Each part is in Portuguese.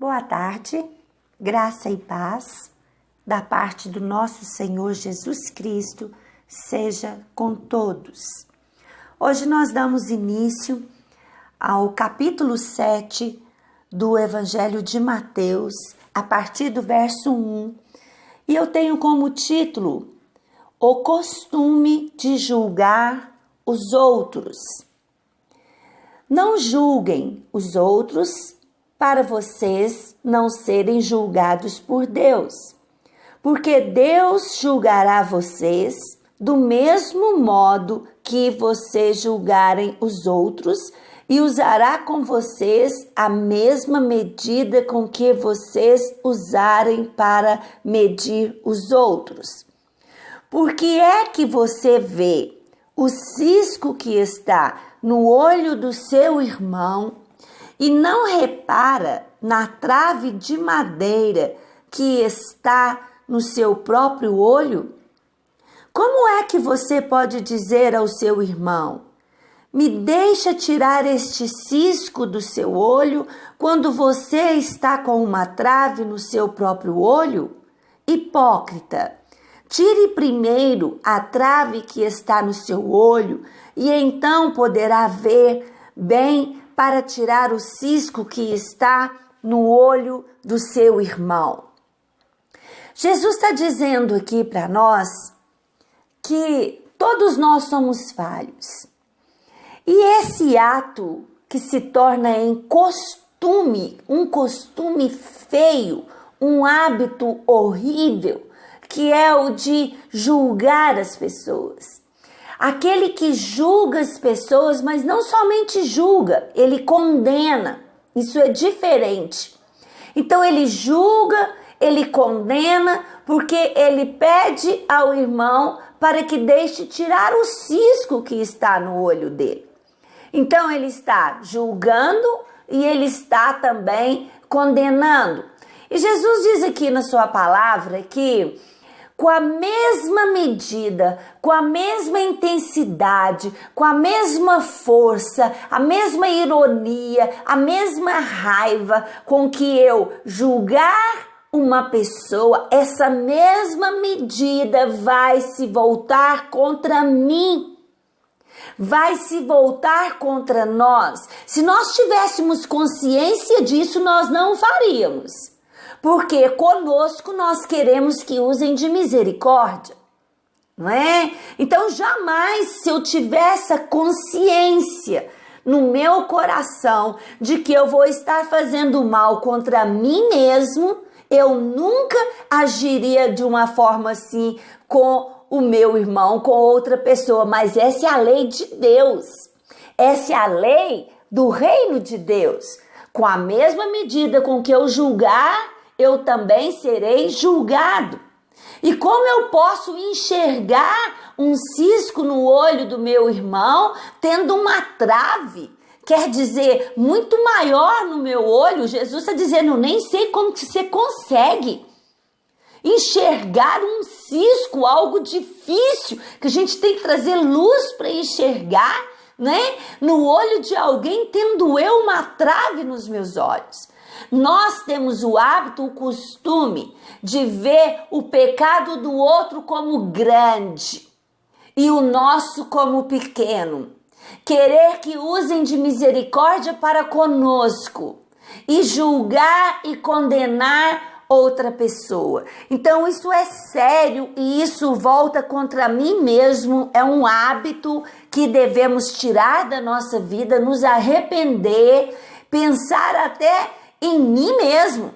Boa tarde, graça e paz da parte do nosso Senhor Jesus Cristo seja com todos. Hoje nós damos início ao capítulo 7 do Evangelho de Mateus, a partir do verso 1, e eu tenho como título O costume de julgar os outros. Não julguem os outros para vocês não serem julgados por Deus, porque Deus julgará vocês do mesmo modo que vocês julgarem os outros e usará com vocês a mesma medida com que vocês usarem para medir os outros. Por que é que você vê o cisco que está no olho do seu irmão e não repara na trave de madeira que está no seu próprio olho? Como é que você pode dizer ao seu irmão: me deixa tirar este cisco do seu olho, quando você está com uma trave no seu próprio olho? Hipócrita, tire primeiro a trave que está no seu olho e então poderá ver bem para tirar o cisco que está no olho do seu irmão. Jesus está dizendo aqui para nós que todos nós somos falhos. E esse ato que se torna em costume, um costume feio, um hábito horrível, que é o de julgar as pessoas. Aquele que julga as pessoas, mas não somente julga, ele condena. Isso é diferente. Então ele julga, ele condena, porque ele pede ao irmão para que deixe tirar o cisco que está no olho dele. Então ele está julgando e ele está também condenando. E Jesus diz aqui na sua palavra que com a mesma medida, com a mesma intensidade, com a mesma força, a mesma ironia, a mesma raiva com que eu julgar uma pessoa, essa mesma medida vai se voltar contra mim. Vai se voltar contra nós. Se nós tivéssemos consciência disso, nós não faríamos. Porque conosco nós queremos que usem de misericórdia, não é? Então jamais, se eu tiver essa consciência no meu coração de que eu vou estar fazendo mal contra mim mesmo, eu nunca agiria de uma forma assim com o meu irmão, com outra pessoa. Mas essa é a lei de Deus, essa é a lei do reino de Deus. Com a mesma medida com que eu julgar, eu também serei julgado. E como eu posso enxergar um cisco no olho do meu irmão tendo uma trave? Quer dizer, muito maior no meu olho. Jesus está dizendo, nem sei como que você consegue enxergar um cisco, algo difícil, que a gente tem que trazer luz para enxergar, né? No olho de alguém, tendo eu uma trave nos meus olhos. Nós temos o hábito, o costume de ver o pecado do outro como grande e o nosso como pequeno. Querer que usem de misericórdia para conosco e julgar e condenar outra pessoa. Então isso é sério e isso volta contra mim mesmo. É um hábito que devemos tirar da nossa vida, nos arrepender, pensar até em mim mesmo,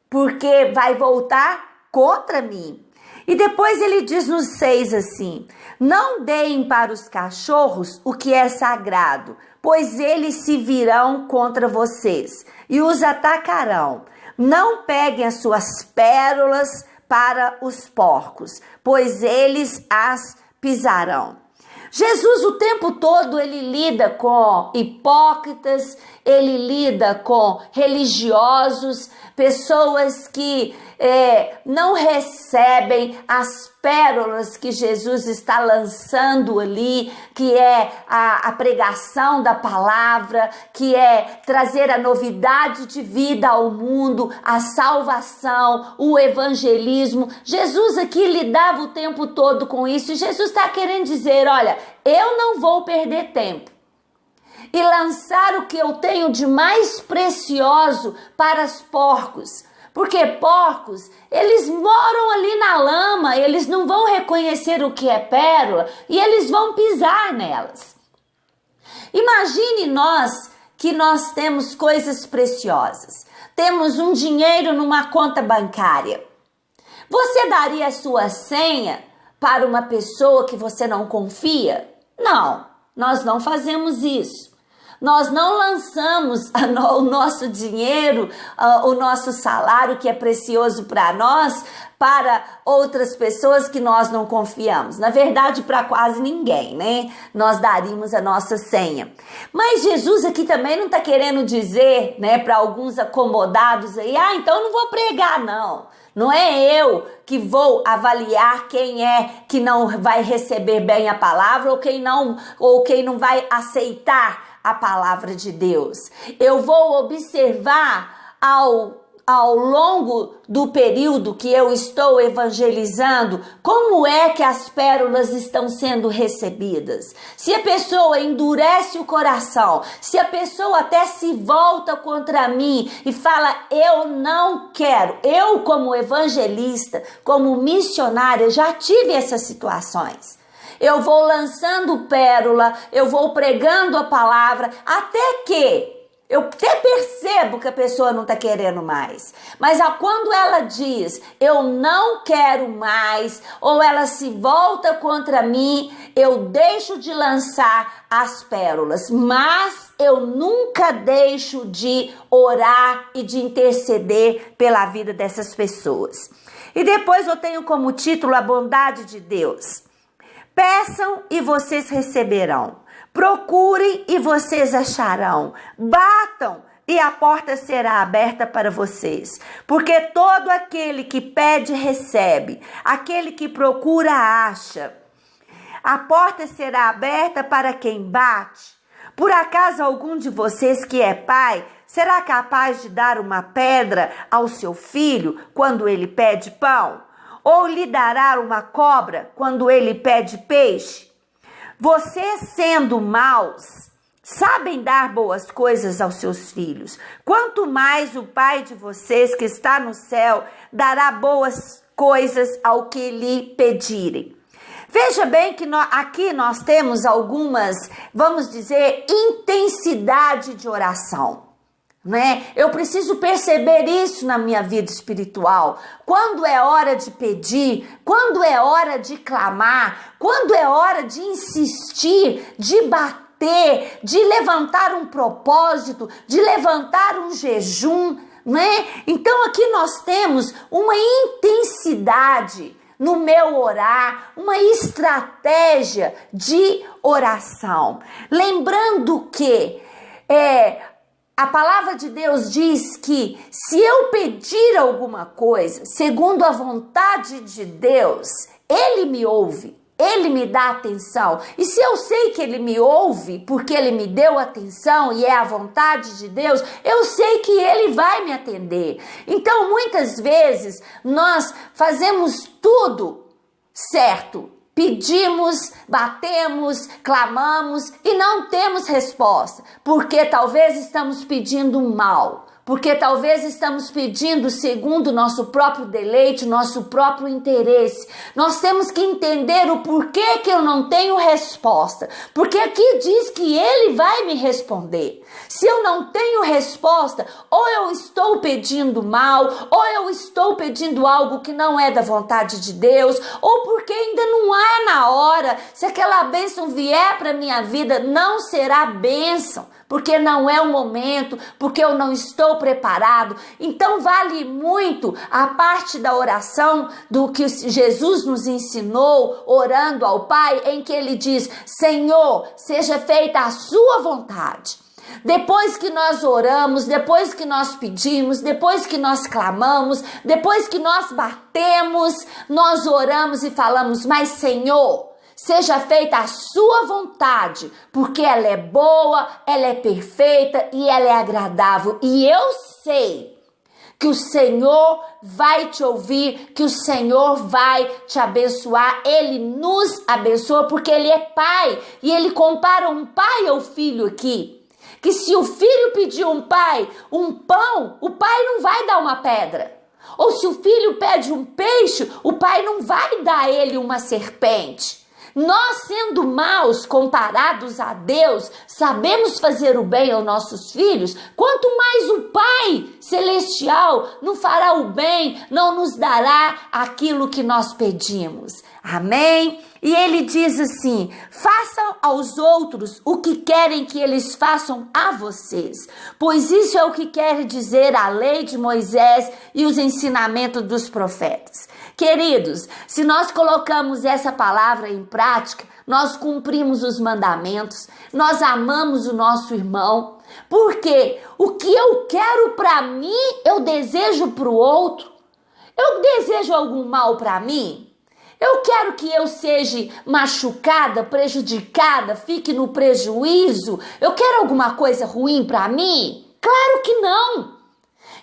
porque vai voltar contra mim. E depois ele diz no 6 assim: não deem para os cachorros o que é sagrado, pois eles se virão contra vocês e os atacarão. Não peguem as suas pérolas para os porcos, pois eles as pisarão. Jesus o tempo todo ele lida com hipócritas, ele lida com religiosos, pessoas que não recebem as pérolas que Jesus está lançando ali, que é a pregação da palavra, que é trazer a novidade de vida ao mundo, a salvação, o evangelismo. Jesus aqui lidava o tempo todo com isso e Jesus está querendo dizer, olha, eu não vou perder tempo e lançar o que eu tenho de mais precioso para os porcos. Porque porcos, eles moram ali na lama, eles não vão reconhecer o que é pérola e eles vão pisar nelas. Imagine nós que nós temos coisas preciosas. Temos um dinheiro numa conta bancária. Você daria a sua senha para uma pessoa que você não confia? Não, nós não fazemos isso. Nós não lançamos o nosso dinheiro, o nosso salário, que é precioso para nós, para outras pessoas que nós não confiamos. Na verdade, para quase ninguém, né? Nós daríamos a nossa senha. Mas Jesus aqui também não está querendo dizer, né, para alguns acomodados aí, então eu não vou pregar, não. Não é eu que vou avaliar quem é que não vai receber bem a palavra ou quem não vai aceitar a palavra de Deus. Eu vou observar ao longo do período que eu estou evangelizando, como é que as pérolas estão sendo recebidas. Se a pessoa endurece o coração, se a pessoa até se volta contra mim e fala, eu não quero. Eu, como evangelista, como missionária, já tive essas situações. Eu vou lançando pérola, eu vou pregando a palavra, até que eu até percebo que a pessoa não está querendo mais. Mas quando ela diz, eu não quero mais, ou ela se volta contra mim, eu deixo de lançar as pérolas. Mas eu nunca deixo de orar e de interceder pela vida dessas pessoas. E depois eu tenho como título a bondade de Deus. Peçam e vocês receberão. Procurem e vocês acharão. Batam e a porta será aberta para vocês. Porque todo aquele que pede, recebe. Aquele que procura, acha. A porta será aberta para quem bate. Por acaso algum de vocês que é pai, será capaz de dar uma pedra ao seu filho quando ele pede pão? Ou lhe dará uma cobra quando ele pede peixe? Vocês, sendo maus, sabem dar boas coisas aos seus filhos. Quanto mais o Pai de vocês que está no céu dará boas coisas ao que lhe pedirem. Veja bem que aqui nós temos algumas, vamos dizer, intensidade de oração. Né? Eu preciso perceber isso na minha vida espiritual. Quando é hora de pedir, quando é hora de clamar, quando é hora de insistir, de bater, de levantar um propósito, de levantar um jejum, né? Então aqui nós temos uma intensidade no meu orar, uma estratégia de oração. Lembrando que a palavra de Deus diz que se eu pedir alguma coisa segundo a vontade de Deus, Ele me ouve, Ele me dá atenção. E se eu sei que Ele me ouve porque Ele me deu atenção e é a vontade de Deus, eu sei que Ele vai me atender. Então, muitas vezes, nós fazemos tudo certo. Pedimos, batemos, clamamos e não temos resposta, porque talvez estamos pedindo mal, porque talvez estamos pedindo segundo o nosso próprio deleite, nosso próprio interesse. Nós temos que entender o porquê que eu não tenho resposta, porque aqui diz que Ele vai me responder. Se eu não tenho resposta, ou eu estou pedindo mal, ou eu estou pedindo algo que não é da vontade de Deus, ou porque ainda não é na hora. Se aquela bênção vier para minha vida, não será bênção, porque não é o momento, porque eu não estou preparado. Então vale muito a parte da oração do que Jesus nos ensinou, orando ao Pai, em que Ele diz, Senhor, seja feita a sua vontade. Depois que nós oramos, depois que nós pedimos, depois que nós clamamos, depois que nós batemos, nós oramos e falamos: mas Senhor, seja feita a sua vontade, porque ela é boa, ela é perfeita e ela é agradável. E eu sei que o Senhor vai te ouvir, que o Senhor vai te abençoar. Ele nos abençoa porque Ele é Pai. E Ele compara um pai ao filho aqui. Que se o filho pedir um pão, o pai não vai dar uma pedra. Ou se o filho pede um peixe, o pai não vai dar a ele uma serpente. Nós, sendo maus comparados a Deus, sabemos fazer o bem aos nossos filhos, quanto mais o Pai Celestial não fará o bem, não nos dará aquilo que nós pedimos. Amém? E ele diz assim: façam aos outros o que querem que eles façam a vocês, pois isso é o que quer dizer a lei de Moisés e os ensinamentos dos profetas. Queridos, se nós colocamos essa palavra em prática, nós cumprimos os mandamentos, nós amamos o nosso irmão, porque o que eu quero para mim, eu desejo para o outro. Eu desejo algum mal para mim? Eu quero que eu seja machucada, prejudicada, fique no prejuízo? Eu quero alguma coisa ruim para mim? Claro que não!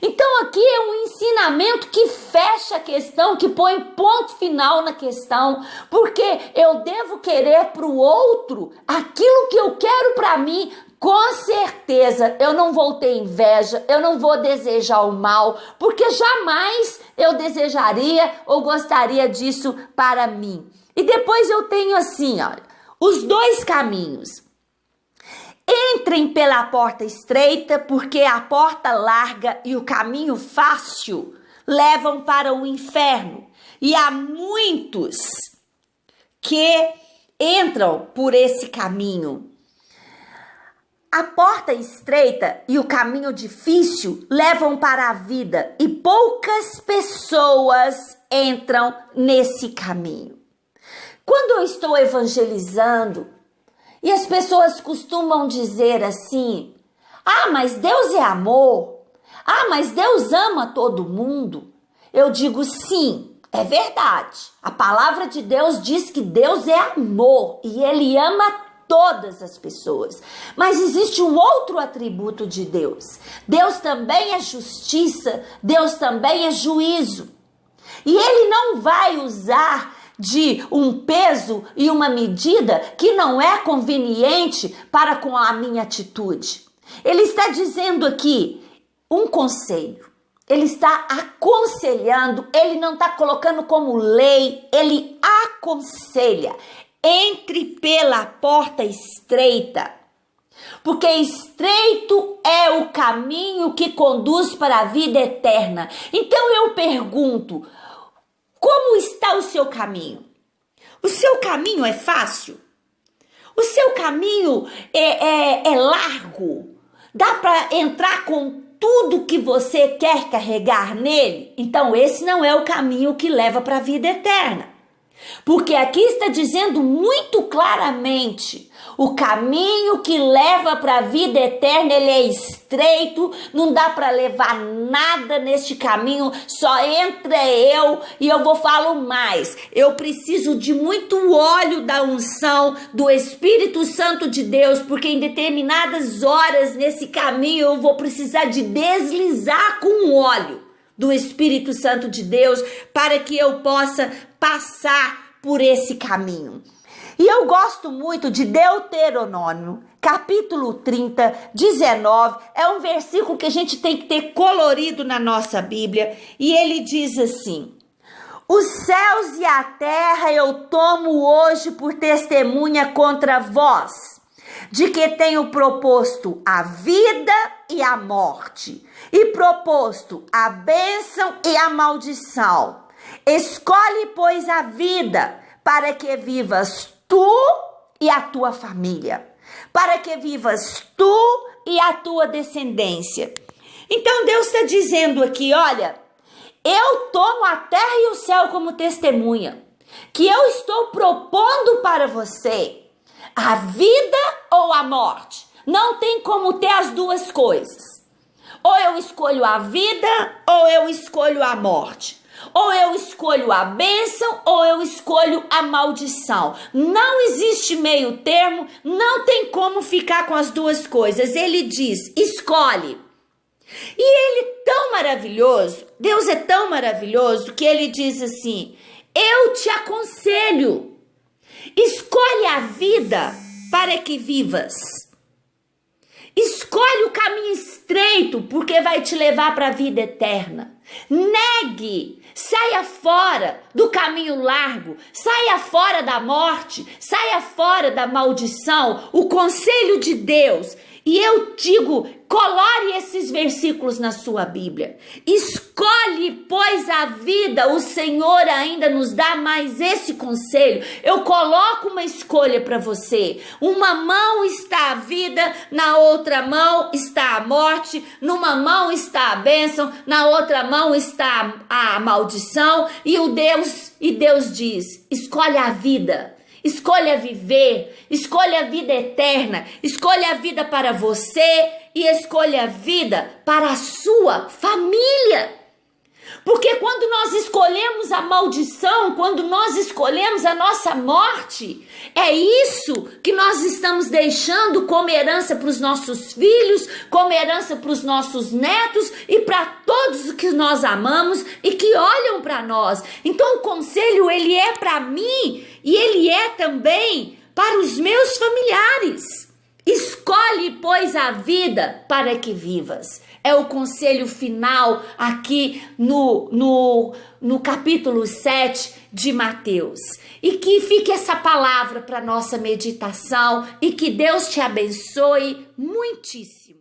Então aqui é um ensinamento que fecha a questão, que põe ponto final na questão, porque eu devo querer para o outro aquilo que eu quero para mim. Com certeza eu não vou ter inveja, eu não vou desejar o mal, porque jamais eu desejaria ou gostaria disso para mim. E depois eu tenho assim, olha, os dois caminhos. Entrem pela porta estreita, porque a porta larga e o caminho fácil levam para o inferno. E há muitos que entram por esse caminho. A porta estreita e o caminho difícil levam para a vida e poucas pessoas entram nesse caminho. Quando eu estou evangelizando, e as pessoas costumam dizer assim: ah, mas Deus é amor. Ah, mas Deus ama todo mundo. Eu digo sim, é verdade. A palavra de Deus diz que Deus é amor e Ele ama todas as pessoas. Mas existe um outro atributo de Deus. Deus também é justiça, Deus também é juízo. E Ele não vai usar de um peso e uma medida que não é conveniente para com a minha atitude. Ele está dizendo aqui um conselho. Ele está aconselhando, ele não está colocando como lei, ele aconselha. Entre pela porta estreita, porque estreito é o caminho que conduz para a vida eterna. Então eu pergunto: como está o seu caminho? O seu caminho é fácil? O seu caminho é largo? Dá para entrar com tudo que você quer carregar nele? Então esse não é o caminho que leva para a vida eterna. Porque aqui está dizendo muito claramente: o caminho que leva para a vida eterna, ele é estreito, não dá para levar nada neste caminho, só entra eu. E eu vou falar mais, eu preciso de muito óleo da unção do Espírito Santo de Deus, porque em determinadas horas nesse caminho eu vou precisar de deslizar com o óleo do Espírito Santo de Deus para que eu possa passar por esse caminho. E eu gosto muito de Deuteronômio, capítulo 30, 19. É um versículo que a gente tem que ter colorido na nossa Bíblia. E ele diz assim: os céus e a terra eu tomo hoje por testemunha contra vós, de que tenho proposto a vida e a morte, e proposto a bênção e a maldição. Escolhe, pois, a vida, para que vivas tu e a tua família, para que vivas tu e a tua descendência. Então Deus está dizendo aqui: olha, eu tomo a terra e o céu como testemunha, que eu estou propondo para você a vida ou a morte. Não tem como ter as duas coisas. Ou eu escolho a vida, ou eu escolho a morte. Ou eu escolho a bênção, ou eu escolho a maldição. Não existe meio termo, não tem como ficar com as duas coisas. Ele diz, escolhe. E ele tão maravilhoso, Deus é tão maravilhoso, que ele diz assim, eu te aconselho, escolhe a vida para que vivas. Escolhe o caminho estreito, porque vai te levar para a vida eterna. Negue, saia fora do caminho largo, saia fora da morte, saia fora da maldição, o conselho de Deus. E eu digo, colore esses versículos na sua Bíblia. Escolhe, pois, a vida. O Senhor ainda nos dá mais esse conselho. Eu coloco uma escolha para você. Uma mão está a vida, na outra mão está a morte, numa mão está a bênção, na outra mão está a maldição. E Deus diz, escolhe a vida. Escolha viver, escolha a vida eterna, escolha a vida para você e escolha a vida para a sua família. Porque quando nós escolhemos a maldição, quando nós escolhemos a nossa morte, é isso que nós estamos deixando como herança para os nossos filhos, como herança para os nossos netos e para todos que nós amamos e que olham para nós. Então o conselho, ele é para mim e ele é também para os meus familiares. Escolhe, pois, a vida para que vivas. É o conselho final aqui no capítulo 7 de Mateus. E que fique essa palavra para nossa meditação e que Deus te abençoe muitíssimo.